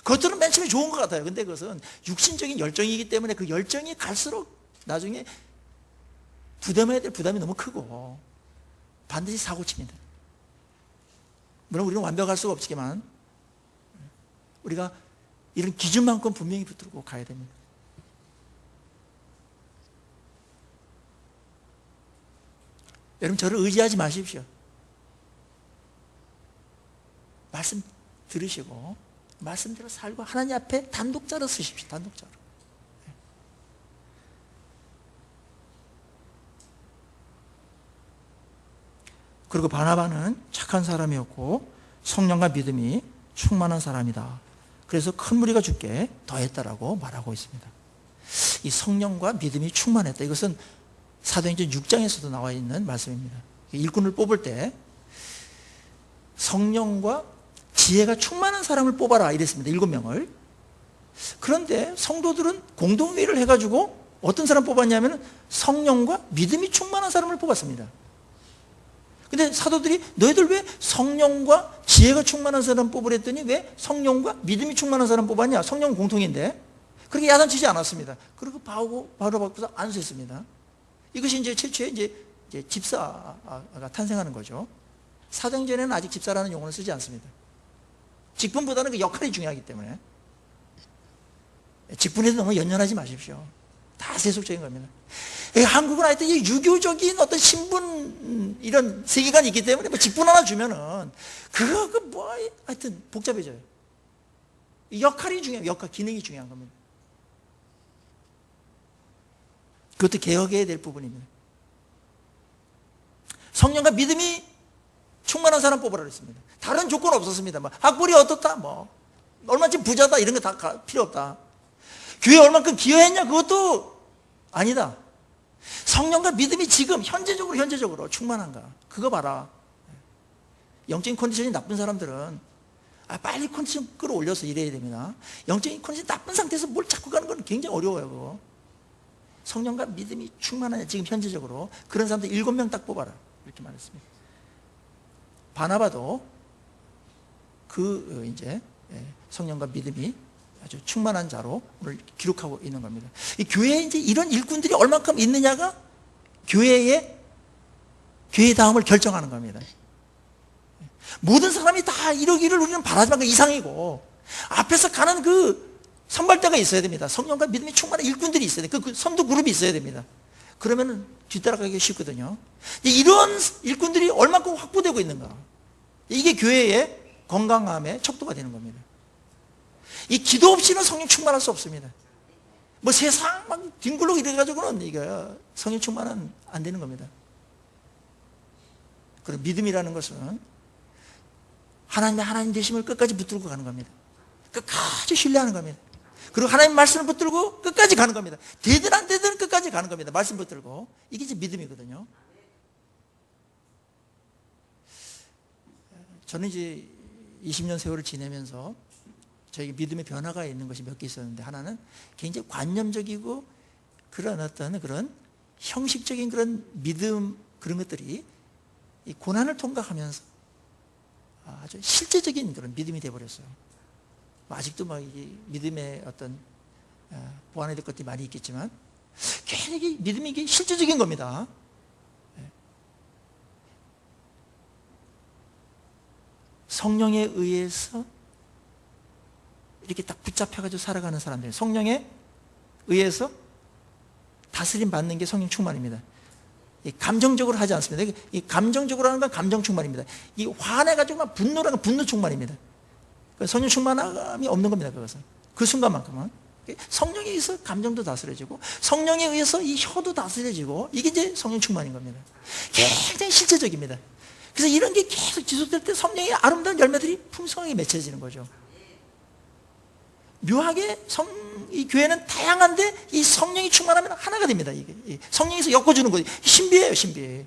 겉으로는 맨 처음에 좋은 것 같아요. 근데 그것은 육신적인 열정이기 때문에 그 열정이 갈수록 나중에 부담해야 될 부담이 너무 크고 반드시 사고칩니다. 물론 우리는 완벽할 수가 없지만 우리가 이런 기준만큼 분명히 붙들고 가야 됩니다. 여러분, 저를 의지하지 마십시오. 말씀 들으시고 말씀대로 살고 하나님 앞에 단독자로 쓰십시오. 단독자로. 그리고 바나바는 착한 사람이었고 성령과 믿음이 충만한 사람이다. 그래서 큰 무리가 주께 더했다라고 말하고 있습니다. 이 성령과 믿음이 충만했다. 이것은 사도행전 6장에서도 나와 있는 말씀입니다. 일꾼을 뽑을 때 성령과 지혜가 충만한 사람을 뽑아라 이랬습니다. 7명을. 그런데 성도들은 공동회의를 해가지고 어떤 사람 뽑았냐면 성령과 믿음이 충만한 사람을 뽑았습니다. 근데 사도들이 너희들 왜 성령과 지혜가 충만한 사람 뽑으랬더니 왜 성령과 믿음이 충만한 사람 뽑았냐? 성령은 공통인데. 그렇게 야단치지 않았습니다. 그리고 바로 바꾸서 안수했습니다. 이것이 이제 최초의 이제 집사가 탄생하는 거죠. 사도행전에는 아직 집사라는 용어는 쓰지 않습니다. 직분보다는 그 역할이 중요하기 때문에 직분에서 너무 연연하지 마십시오. 다 세속적인 겁니다. 한국은 하여튼 이 유교적인 어떤 신분 이런 세계관이 있기 때문에 뭐 직분 하나 주면은 그거 뭐 하여튼 복잡해져요. 역할이 중요해요. 역할, 기능이 중요한 겁니다. 그것도 개혁해야 될 부분입니다. 성령과 믿음이 충만한 사람 뽑으라 그랬습니다. 다른 조건 없었습니다. 뭐 학벌이 어떻다, 뭐 얼마쯤 부자다 이런 거 다 필요 없다. 교회 얼만큼 기여했냐 그것도 아니다. 성령과 믿음이 지금 현재적으로 충만한가 그거 봐라. 영적인 컨디션이 나쁜 사람들은 빨리 컨디션 끌어올려서 일해야 됩니다. 영적인 컨디션이 나쁜 상태에서 뭘 잡고 가는 건 굉장히 어려워요. 그거. 성령과 믿음이 충만하냐 지금 현재적으로 그런 사람들 7명 딱 뽑아라 이렇게 말했습니다. 바나바도 이제 성령과 믿음이 아주 충만한 자로 오늘 기록하고 있는 겁니다. 이 교회에 이제 이런 일꾼들이 얼만큼 있느냐가 교회 다음을 결정하는 겁니다. 모든 사람이 다 이러기를 우리는 바라지만 그 이상이고 앞에서 가는 그 선발대가 있어야 됩니다. 성령과 믿음이 충만한 일꾼들이 있어야 돼요. 그 선두 그룹이 있어야 됩니다. 그러면 뒤따라가기 쉽거든요. 이런 일꾼들이 얼만큼 확보되고 있는가. 이게 교회의 건강함의 척도가 되는 겁니다. 이 기도 없이는 성령 충만할 수 없습니다. 뭐 세상 막 뒹굴고 이래가지고는 이거 성령 충만은 안 되는 겁니다. 그리고 믿음이라는 것은 하나님의 하나님 되심을 끝까지 붙들고 가는 겁니다. 끝까지 신뢰하는 겁니다. 그리고 하나님 말씀을 붙들고 끝까지 가는 겁니다. 되든 안 되든 끝까지 가는 겁니다. 말씀 붙들고. 이게 이제 믿음이거든요. 저는 이제 20년 세월을 지내면서 저에게 믿음의 변화가 있는 것이 몇 개 있었는데, 하나는 굉장히 관념적이고 그런 어떤 그런 형식적인 그런 믿음, 그런 것들이 이 고난을 통과하면서 아주 실제적인 그런 믿음이 되어버렸어요. 아직도 막 이 믿음의 어떤 보완해야 될 것들이 많이 있겠지만, 괜히 믿음이 이게 실제적인 겁니다. 성령에 의해서 이렇게 딱 붙잡혀가지고 살아가는 사람들, 성령에 의해서 다스림 받는 게 성령 충만입니다. 감정적으로 하지 않습니다. 이 감정적으로 하는 건 감정 충만입니다. 이 화내가지고 막 분노라는 건 분노 충만입니다. 성령 충만함이 없는 겁니다. 그것은 그 순간만큼은 성령에 의해서 감정도 다스려지고, 성령에 의해서 이 혀도 다스려지고, 이게 이제 성령 충만인 겁니다. 굉장히 실제적입니다. 그래서 이런 게 계속 지속될 때 성령의 아름다운 열매들이 풍성하게 맺혀지는 거죠. 묘하게 이 교회는 다양한데 이 성령이 충만하면 하나가 됩니다. 이게 성령에서 엮어주는 거예요. 신비해요, 신비해.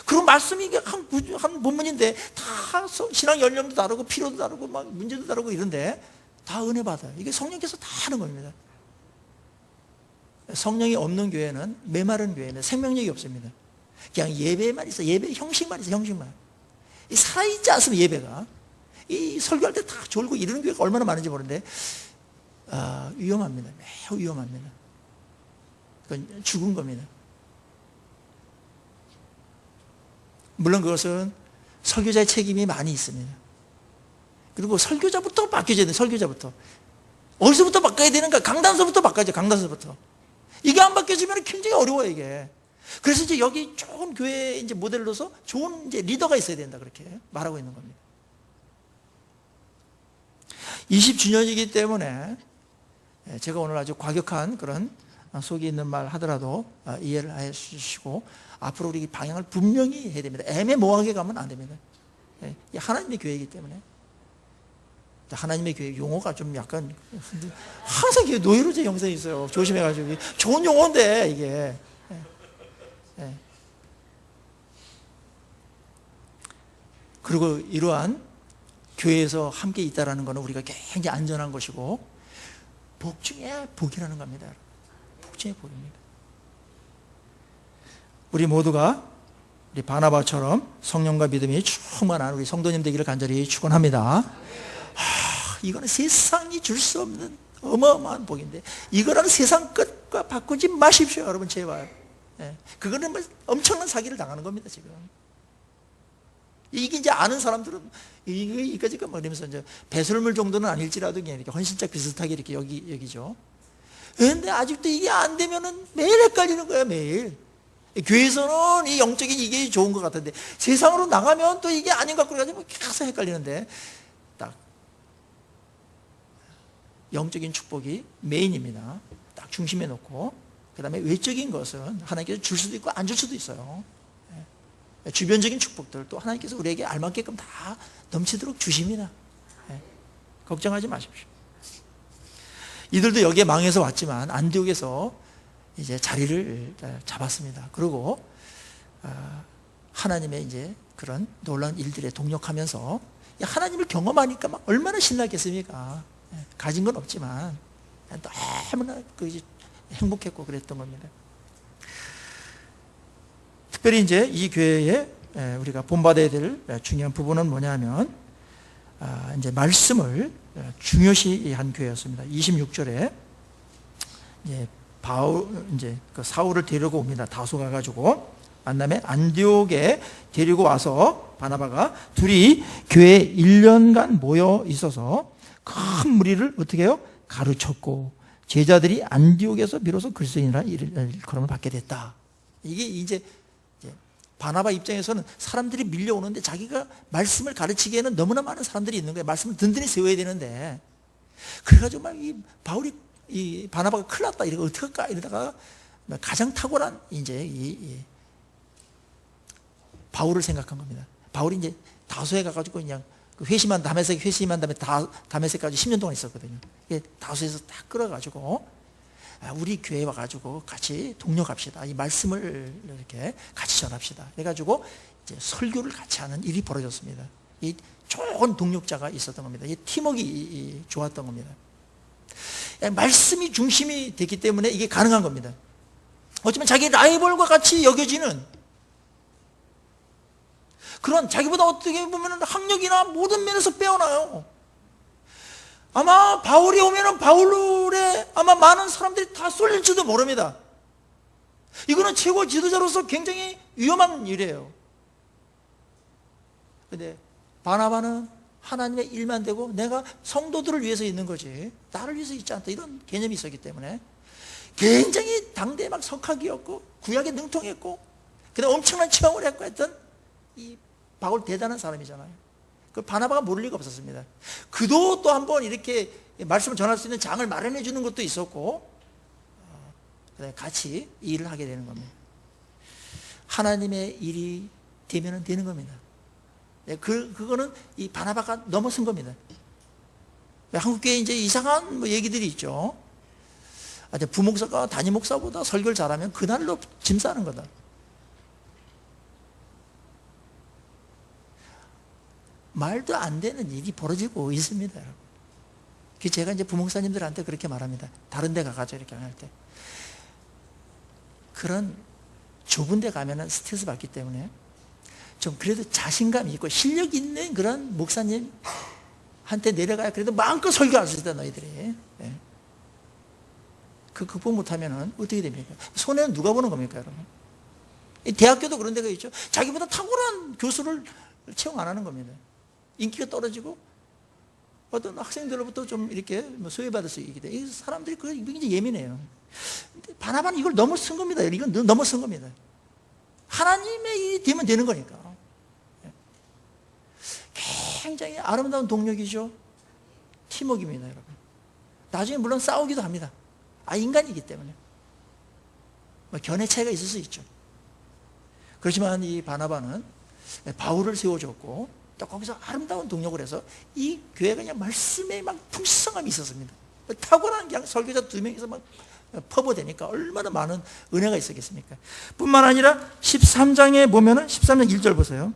그리고 말씀이 한 본문인데 다 신앙 연령도 다르고 필요도 다르고 막 문제도 다르고 이런데 다 은혜 받아요. 이게 성령께서 다 하는 겁니다. 성령이 없는 교회는, 메마른 교회는 생명력이 없습니다. 그냥 예배만 있어. 예배 형식만 있어, 형식만. 이 살아있지 않으면 예배가, 이 설교할 때 다 졸고 이러는 교회가 얼마나 많은지 모르는데, 위험합니다. 매우 위험합니다. 그건 죽은 겁니다. 물론 그것은 설교자의 책임이 많이 있습니다. 그리고 설교자부터 바뀌어야 돼요. 설교자부터. 어디서부터 바꿔야 되는가? 강단서부터 바꿔야죠. 강단서부터. 이게 안 바뀌어지면 굉장히 어려워요, 이게. 그래서 이제 여기 좋은 교회 이제 모델로서 좋은 이제 리더가 있어야 된다, 그렇게 말하고 있는 겁니다. 20주년이기 때문에 제가 오늘 아주 과격한 그런 속이 있는 말 하더라도 이해를 해주시고, 앞으로 우리 방향을 분명히 해야 됩니다. 애매모호하게 가면 안 됩니다. 하나님의 교회이기 때문에. 하나님의 교회 용어가 좀 약간 항상 노이로제 영상이 있어요. 조심해가지고. 좋은 용어인데 이게. 그리고 이러한 교회에서 함께 있다라는 것은 우리가 굉장히 안전한 것이고, 복 중에 복이라는 겁니다. 복 중에 복입니다. 우리 모두가 우리 바나바처럼 성령과 믿음이 충만한 우리 성도님 되기를 간절히 축원합니다. 이거는 세상이 줄 수 없는 어마어마한 복인데, 이거랑 세상 끝과 바꾸지 마십시오, 여러분, 제발. 그거는 뭐 엄청난 사기를 당하는 겁니다, 지금. 이게 이제 아는 사람들은 이까지 뭐 이러면서 이제 배설물 정도는 아닐지라도 그냥 이렇게 헌신짝 비슷하게 이렇게 여기죠. 그런데 아직도 이게 안 되면은 매일 헷갈리는 거야, 매일. 교회에서는 이 영적인 이게 좋은 것 같은데 세상으로 나가면 또 이게 아닌 것 같고 그래가지고 계속 헷갈리는데, 딱 영적인 축복이 메인입니다. 딱 중심에 놓고, 그 다음에 외적인 것은 하나님께서 줄 수도 있고 안 줄 수도 있어요. 주변적인 축복들 또 하나님께서 우리에게 알맞게끔 다 넘치도록 주십니다. 걱정하지 마십시오. 이들도 여기에 망해서 왔지만 안디옥에서 이제 자리를 잡았습니다. 그리고 하나님의 이제 그런 놀라운 일들에 동력하면서 하나님을 경험하니까 막 얼마나 신나겠습니까? 가진 건 없지만 너무나 행복했고 그랬던 겁니다. 특별히 이제 이 교회에 우리가 본받아야 될 중요한 부분은 뭐냐면, 이제 말씀을 중요시한 교회였습니다. 26절에 이제 그 사울을 데리고 옵니다. 다소 가가지고 만남에 안디옥에 데리고 와서 바나바가 둘이 교회에 1년간 모여 있어서 큰 무리를 어떻게 해요? 가르쳤고 제자들이 안디옥에서 비로소 그리스도인이라 일컬음을 받게 됐다. 이게 이제 바나바 입장에서는 사람들이 밀려오는데 자기가 말씀을 가르치기에는 너무나 많은 사람들이 있는 거예요. 말씀을 든든히 세워야 되는데 그래가지고 막 이 바울이, 이 바나바가 큰일 났다, 이거 어떡할까 이러다가 가장 탁월한 이제 이 바울을 생각한 겁니다. 바울이 이제 다소에 가가지고 그냥 회심한 다메섹, 회심한 다음에 다메섹까지 10년 동안 있었거든요. 다소에서 딱 끌어가지고 우리 교회 와가지고 같이 동력합시다. 이 말씀을 이렇게 같이 전합시다. 그래가지고 이제 설교를 같이 하는 일이 벌어졌습니다. 이 좋은 동력자가 있었던 겁니다. 이 팀워크가 좋았던 겁니다. 말씀이 중심이 됐기 때문에 이게 가능한 겁니다. 어쩌면 자기 라이벌과 같이 여겨지는 그런, 자기보다 어떻게 보면 학력이나 모든 면에서 빼어나요. 아마 바울이 오면은 바울에 아마 많은 사람들이 다 쏠릴지도 모릅니다. 이거는 최고 지도자로서 굉장히 위험한 일이에요. 근데 바나바는 하나님의 일만 되고 내가 성도들을 위해서 있는 거지 나를 위해서 있지 않다, 이런 개념이 있었기 때문에 굉장히 당대에 막 석학이었고 구약에 능통했고 그다음에 엄청난 체험을 했고 했던 이 바울 대단한 사람이잖아요. 그 바나바가 모를 리가 없었습니다. 그도 또 한번 이렇게 말씀을 전할 수 있는 장을 마련해 주는 것도 있었고, 그다음에 같이 일을 하게 되는 겁니다. 하나님의 일이 되면은 되는 겁니다. 그거는 이 바나바가 넘어선 겁니다. 한국교회에 이제 이상한 뭐 얘기들이 있죠. 부목사가 담임 목사보다 설교를 잘하면 그날로 짐 싸는 거다. 말도 안 되는 일이 벌어지고 있습니다, 여러분. 제가 이제 부목사님들한테 그렇게 말합니다. 다른 데 가가지고 이렇게 할 때. 그런 좁은 데 가면은 스트레스 받기 때문에 좀 그래도 자신감 있고 실력 있는 그런 목사님한테 내려가야 그래도 마음껏 설교할 수 있다, 너희들이. 예. 그 극복 못하면은 어떻게 됩니까? 손해는 누가 보는 겁니까, 여러분? 대학교도 그런 데가 있죠. 자기보다 탁월한 교수를 채용 안 하는 겁니다. 인기가 떨어지고 어떤 학생들로부터 좀 이렇게 소외받을 수 있게 돼. 이 사람들이 굉장히 예민해요. 근데 바나바는 이걸 넘어선 겁니다. 이건 넘어선 겁니다. 하나님의 일이 되면 되는 거니까. 굉장히 아름다운 동력이죠. 팀워크입니다, 여러분. 나중에 물론 싸우기도 합니다. 인간이기 때문에. 견해 차이가 있을 수 있죠. 그렇지만 이 바나바는 바울을 세워줬고 또 거기서 아름다운 동력을 해서 이 교회가 그냥 말씀에 막 풍성함이 있었습니다. 탁월한 그냥 설교자 2명이서 막 퍼부되니까 얼마나 많은 은혜가 있었겠습니까? 뿐만 아니라 13장에 보면은 13장 1절 보세요.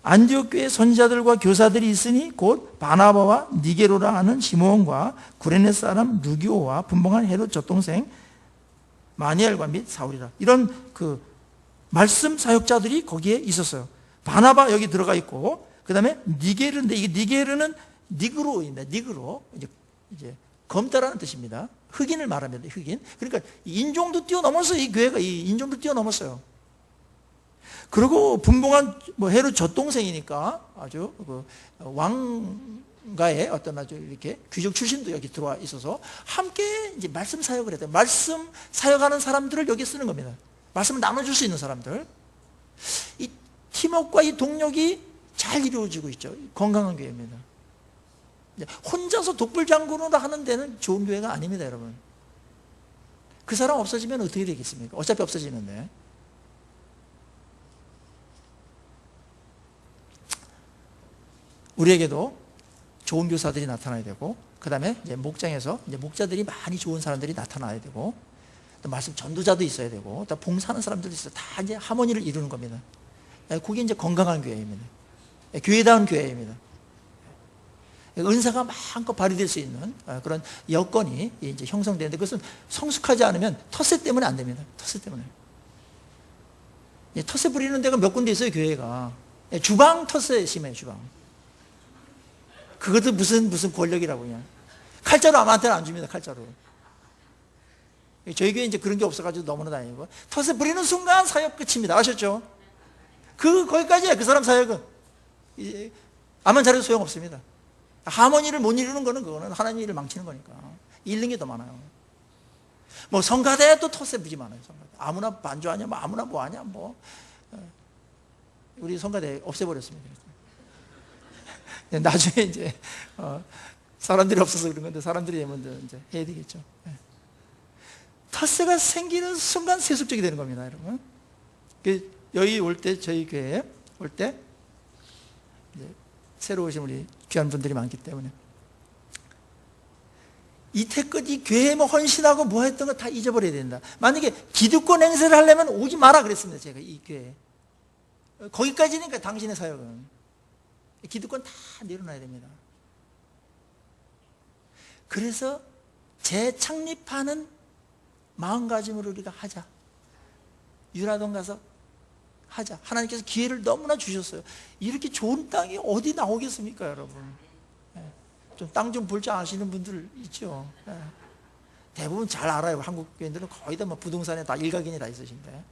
안디옥 교회 선지자들과 교사들이 있으니 곧 바나바와 니게로라 하는 시므온과 구레네 사람 루기오와 분봉한 헤롯 젖동생 마니엘과 및 사울이라. 이런 그 말씀 사역자들이 거기에 있었어요. 바나바 여기 들어가 있고, 그 다음에 니게르인데, 이게 니게르는 니그로입니다. 니그로. 이제 검다라는 뜻입니다. 흑인을 말합니다. 흑인. 그러니까 인종도 뛰어넘어서 이 교회가 이 인종도 뛰어넘었어요. 그리고 분봉한 헤롯 젖동생이니까 아주 그 왕가의 어떤 아주 이렇게 귀족 출신도 여기 들어와 있어서 함께 이제 말씀 사역을 했대요. 말씀 사역하는 사람들을 여기 쓰는 겁니다. 말씀을 나눠줄 수 있는 사람들. 이 팀워크와 이 동력이 잘 이루어지고 있죠. 건강한 교회입니다. 혼자서 독불장군으로 하는 데는 좋은 교회가 아닙니다, 여러분. 그 사람 없어지면 어떻게 되겠습니까? 어차피 없어지는데. 우리에게도 좋은 교사들이 나타나야 되고, 그 다음에 이제 목장에서 이제 목자들이 많이 좋은 사람들이 나타나야 되고, 또 말씀 전도자도 있어야 되고, 또 봉사하는 사람들도 있어요. 다 이제 하모니를 이루는 겁니다. 그게 이제 건강한 교회입니다. 교회다운 교회입니다. 은사가 마음껏 발휘될 수 있는 그런 여건이 이제 형성되는데, 그것은 성숙하지 않으면 텃세 때문에 안 됩니다. 텃세 때문에. 텃세 부리는 데가 몇 군데 있어요, 교회가. 주방 텃세 심해요, 주방. 그것도 무슨 권력이라고 그냥. 칼자루 아무한테나 안 줍니다, 칼자루. 저희 교회 이제 그런 게 없어가지고 너무나 다행이고. 텃세 부리는 순간 사역 끝입니다. 아셨죠? 거기까지야, 그 사람 사역은. 아만 잘해도 소용없습니다. 하모니를 못 이루는 거는 그거는 하나님 일을 망치는 거니까. 잃는 게 더 많아요. 성가대도 텃세 부지 많아요, 성가대. 아무나 반주하냐, 아무나 뭐하냐, 우리 성가대 없애버렸습니다. 나중에 이제, 사람들이 없어서 그런 건데 사람들이 되면 이제 해야 되겠죠. 예. 텃세가 생기는 순간 세속적이 되는 겁니다, 여러분. 여기 올 때, 저희 교회에 올 때 새로 오신 우리 귀한 분들이 많기 때문에 이태껏 이 교회에 뭐 헌신하고 뭐 했던 거 다 잊어버려야 된다. 만약에 기득권 행세를 하려면 오지 마라 그랬습니다, 제가 이 교회에. 거기까지니까 당신의 사역은. 기득권 다 내려놔야 됩니다. 그래서 재창립하는 마음가짐으로 우리가 하자. 유라동 가서 하자. 하나님께서 기회를 너무나 주셨어요. 이렇게 좋은 땅이 어디 나오겠습니까, 여러분? 좀 땅 좀 볼 줄 아시는 분들 있죠. 대부분 잘 알아요. 한국 교인들은 거의 다 뭐 부동산에 다 일가견이 다 있으신데.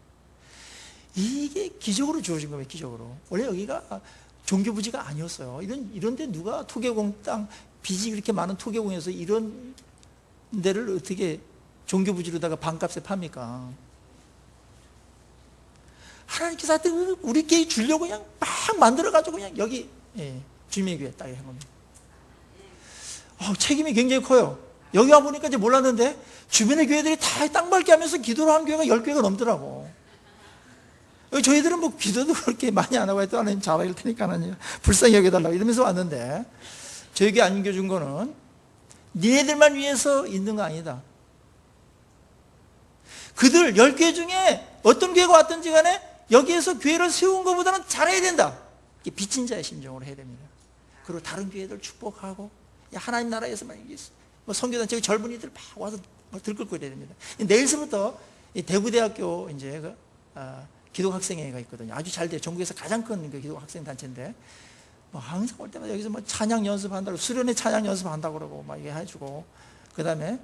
이게 기적으로 주어진 거예요, 기적으로. 원래 여기가 종교부지가 아니었어요. 이런데 누가 토계공 땅, 빚이 그렇게 많은 토계공에서 이런 데를 어떻게 종교부지로다가 반값에 팝니까? 하나님께서 하여튼 우리 교회 주려고 그냥 막 만들어가지고 그냥 여기 주님의 교회 딱 한 겁니다. 책임이 굉장히 커요. 여기 와보니까 이제 몰랐는데 주변의 교회들이 다 땅 밟게 하면서 기도를 한 교회가 10교회가 넘더라고. 저희들은 뭐 기도도 그렇게 많이 안 하고 했더니 하나님 잘할 테니까 하나님 불쌍히 여겨달라고 이러면서 왔는데 저희 교회 안겨준 거는 니네들만 위해서 있는 거 아니다. 그들 10교회 중에 어떤 교회가 왔든지 간에 여기에서 교회를 세운 것보다는 잘해야 된다. 이게 빚진 자의 심정으로 해야 됩니다. 그리고 다른 교회들 축복하고 하나님 나라에서만 뭐 선교단체 젊은이들 막 와서 들끓고 이래야 됩니다. 내일서부터 대구대학교 이제 기독학생회가 있거든요. 아주 잘 돼요. 전국에서 가장 큰 기독학생 단체인데 뭐 항상 올 때마다 여기서 뭐 찬양 연습한다고 수련회 찬양 연습한다고 그러고 막 이게 해주고 그 다음에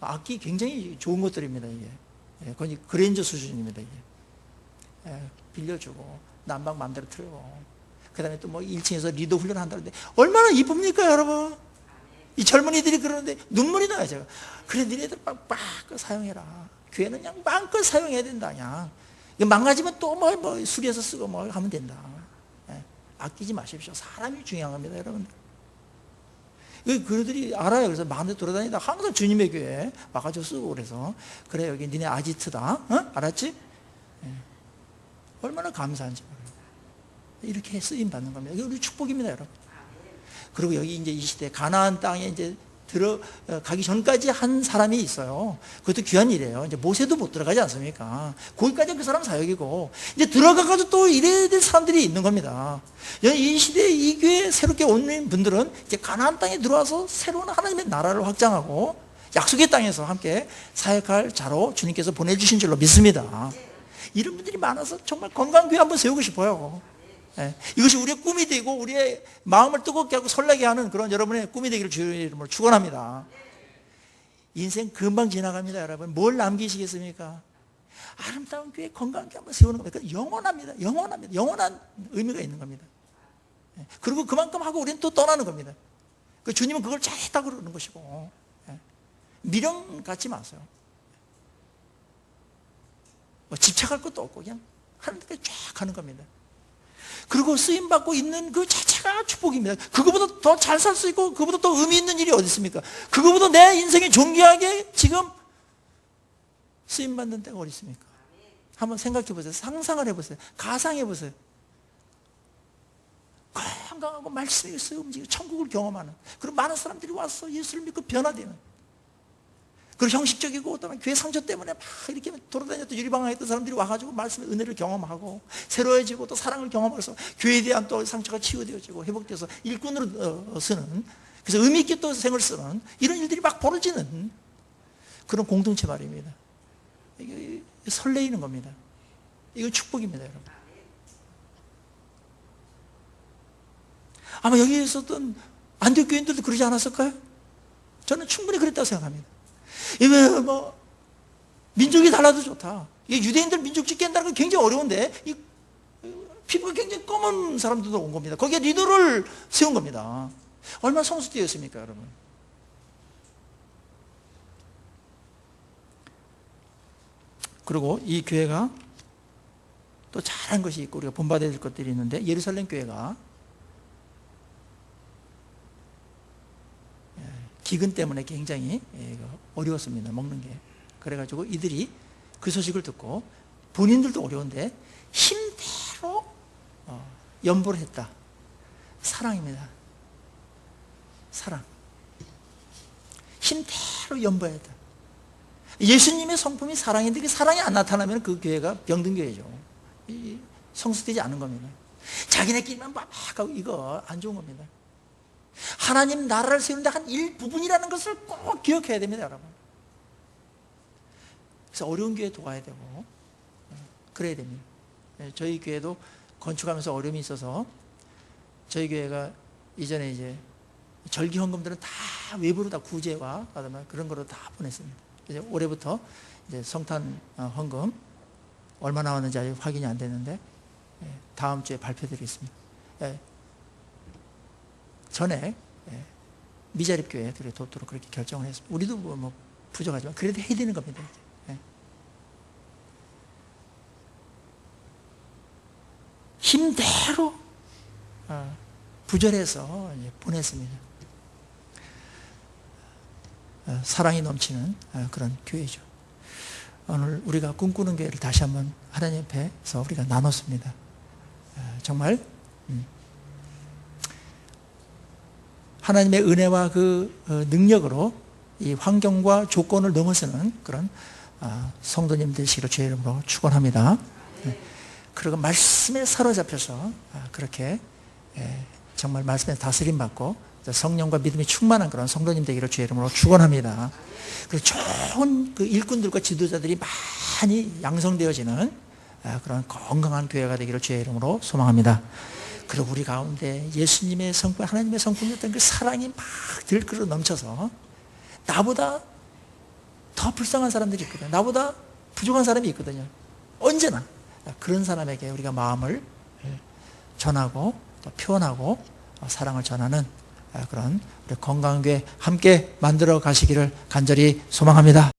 악기 굉장히 좋은 것들입니다. 이게 거의 그랜저 수준입니다. 이게 빌려주고 난방 마음대로 틀고 그 다음에 또 뭐 1층에서 리더 훈련한다는데 얼마나 이쁩니까, 여러분? 이 젊은이들이 그러는데 눈물이 나요, 제가. 그래, 니네들 막 사용해라. 교회는 그냥 마음껏 사용해야 된다, 그냥. 망가지면 또 뭐 수리해서 쓰고 뭐 하면 된다. 아끼지 마십시오. 사람이 중요한 겁니다, 여러분들. 그들이 알아요. 그래서 마음대로 돌아다니다 항상 주님의 교회 와가지고 쓰고 그래서 그래, 여기 니네 아지트다. 알았지? 얼마나 감사한지 모르겠어요. 이렇게 쓰임 받는 겁니다. 이게 우리 축복입니다, 여러분. 그리고 여기 이제 이 시대 가나안 땅에 이제 들어가기 전까지 한 사람이 있어요. 그것도 귀한 일이에요. 이제 모세도 못 들어가지 않습니까? 거기까지 그 사람 사역이고 이제 들어가가지고 또 이래야 될 사람들이 있는 겁니다. 이 시대에 이 교회에 새롭게 온 분들은 이제 가나안 땅에 들어와서 새로운 하나님의 나라를 확장하고 약속의 땅에서 함께 사역할 자로 주님께서 보내주신 줄로 믿습니다. 이런 분들이 많아서 정말 건강교회 한번 세우고 싶어요. 이것이 우리의 꿈이 되고 우리의 마음을 뜨겁게 하고 설레게 하는 그런 여러분의 꿈이 되기를 주의 이름으로 축원합니다. 인생 금방 지나갑니다, 여러분. 뭘 남기시겠습니까? 아름다운 교회 건강하게 한번 세우는 겁니다. 영원합니다. 영원합니다. 영원한 의미가 있는 겁니다. 그리고 그만큼 하고 우리는 또 떠나는 겁니다. 주님은 그걸 잘했다고 그러는 것이고 미련 갖지 마세요. 뭐 집착할 것도 없고 그냥 하는 데까지 쫙 가는 겁니다. 그리고 쓰임받고 있는 그 자체가 축복입니다. 그거보다 더 잘 살 수 있고 그거보다 더 의미 있는 일이 어디 있습니까? 그거보다 내 인생이 존귀하게 지금 쓰임받는 때가 어디 있습니까? 한번 생각해 보세요. 상상을 해보세요. 가상해 보세요. 건강하고 말씀이 있어요. 움직이고 천국을 경험하는 그런 많은 사람들이 와서 예수를 믿고 변화되는 그리고 형식적이고 또 교회 상처 때문에 막 이렇게 돌아다녔던 유리방황했던 사람들이 와가지고 말씀의 은혜를 경험하고 새로워지고 또 사랑을 경험해서 교회에 대한 또 상처가 치유되어지고 회복돼서 일꾼으로 쓰는 그래서 의미 있게 또 생을 쓰는 이런 일들이 막 벌어지는 그런 공동체 말입니다. 이게 설레이는 겁니다. 이거 축복입니다, 여러분. 아마 여기에 있었던 안디옥 교인들도 그러지 않았을까요? 저는 충분히 그랬다고 생각합니다. 이게 뭐 민족이 달라도 좋다. 이게 유대인들 민족주의 깬다는 건 굉장히 어려운데 이 피부가 굉장히 검은 사람들도 온 겁니다. 거기에 리더를 세운 겁니다. 얼마나 성숙되었습니까, 여러분? 그리고 이 교회가 또 잘한 것이 있고 우리가 본받아야 될 것들이 있는데 예루살렘 교회가 기근 때문에 굉장히 어려웠습니다. 먹는 게. 그래가지고 이들이 그 소식을 듣고 본인들도 어려운데 힘대로 연보를 했다. 사랑입니다. 사랑. 힘대로 연보했다. 예수님의 성품이 사랑인데 그 사랑이 안 나타나면 그 교회가 병든 교회죠. 성숙되지 않은 겁니다. 자기네끼리만 막 하고 이거 안 좋은 겁니다. 하나님 나라를 세우는데 한 일부분이라는 것을 꼭 기억해야 됩니다, 여러분. 그래서 어려운 교회 도와야 되고 그래야 됩니다. 저희 교회도 건축하면서 어려움이 있어서 저희 교회가 이전에 이제 절기 헌금들은 다 외부로 다 구제와 그런 거로 다 보냈습니다. 이제 올해부터 이제 성탄 헌금 얼마 나왔는지 아직 확인이 안 됐는데 다음 주에 발표드리겠습니다. 전에 미자립 교회들이 돕도록 그렇게 결정을 했습니다. 우리도 뭐 부족하지만 그래도 해야 되는 겁니다. 힘대로 부절해서 보냈습니다. 사랑이 넘치는 그런 교회죠. 오늘 우리가 꿈꾸는 교회를 다시 한번 하나님 앞에서 우리가 나눴습니다. 정말 하나님의 은혜와 그 능력으로 이 환경과 조건을 넘어서는 그런 성도님 되시기를 주의 이름으로 축원합니다. 그리고 말씀에 사로잡혀서 그렇게 정말 말씀에 다스림 받고 성령과 믿음이 충만한 그런 성도님 되기를 주의 이름으로 축원합니다. 그리고 좋은 그 일꾼들과 지도자들이 많이 양성되어지는 그런 건강한 교회가 되기를 주의 이름으로 소망합니다. 그리고 우리 가운데 예수님의 성품, 하나님의 성품이었던 그 사랑이 막 들끓어 넘쳐서 나보다 더 불쌍한 사람들이 있거든요. 나보다 부족한 사람이 있거든요. 언제나 그런 사람에게 우리가 마음을 전하고 또 표현하고 사랑을 전하는 그런 우리 건강한 교회 함께 만들어 가시기를 간절히 소망합니다.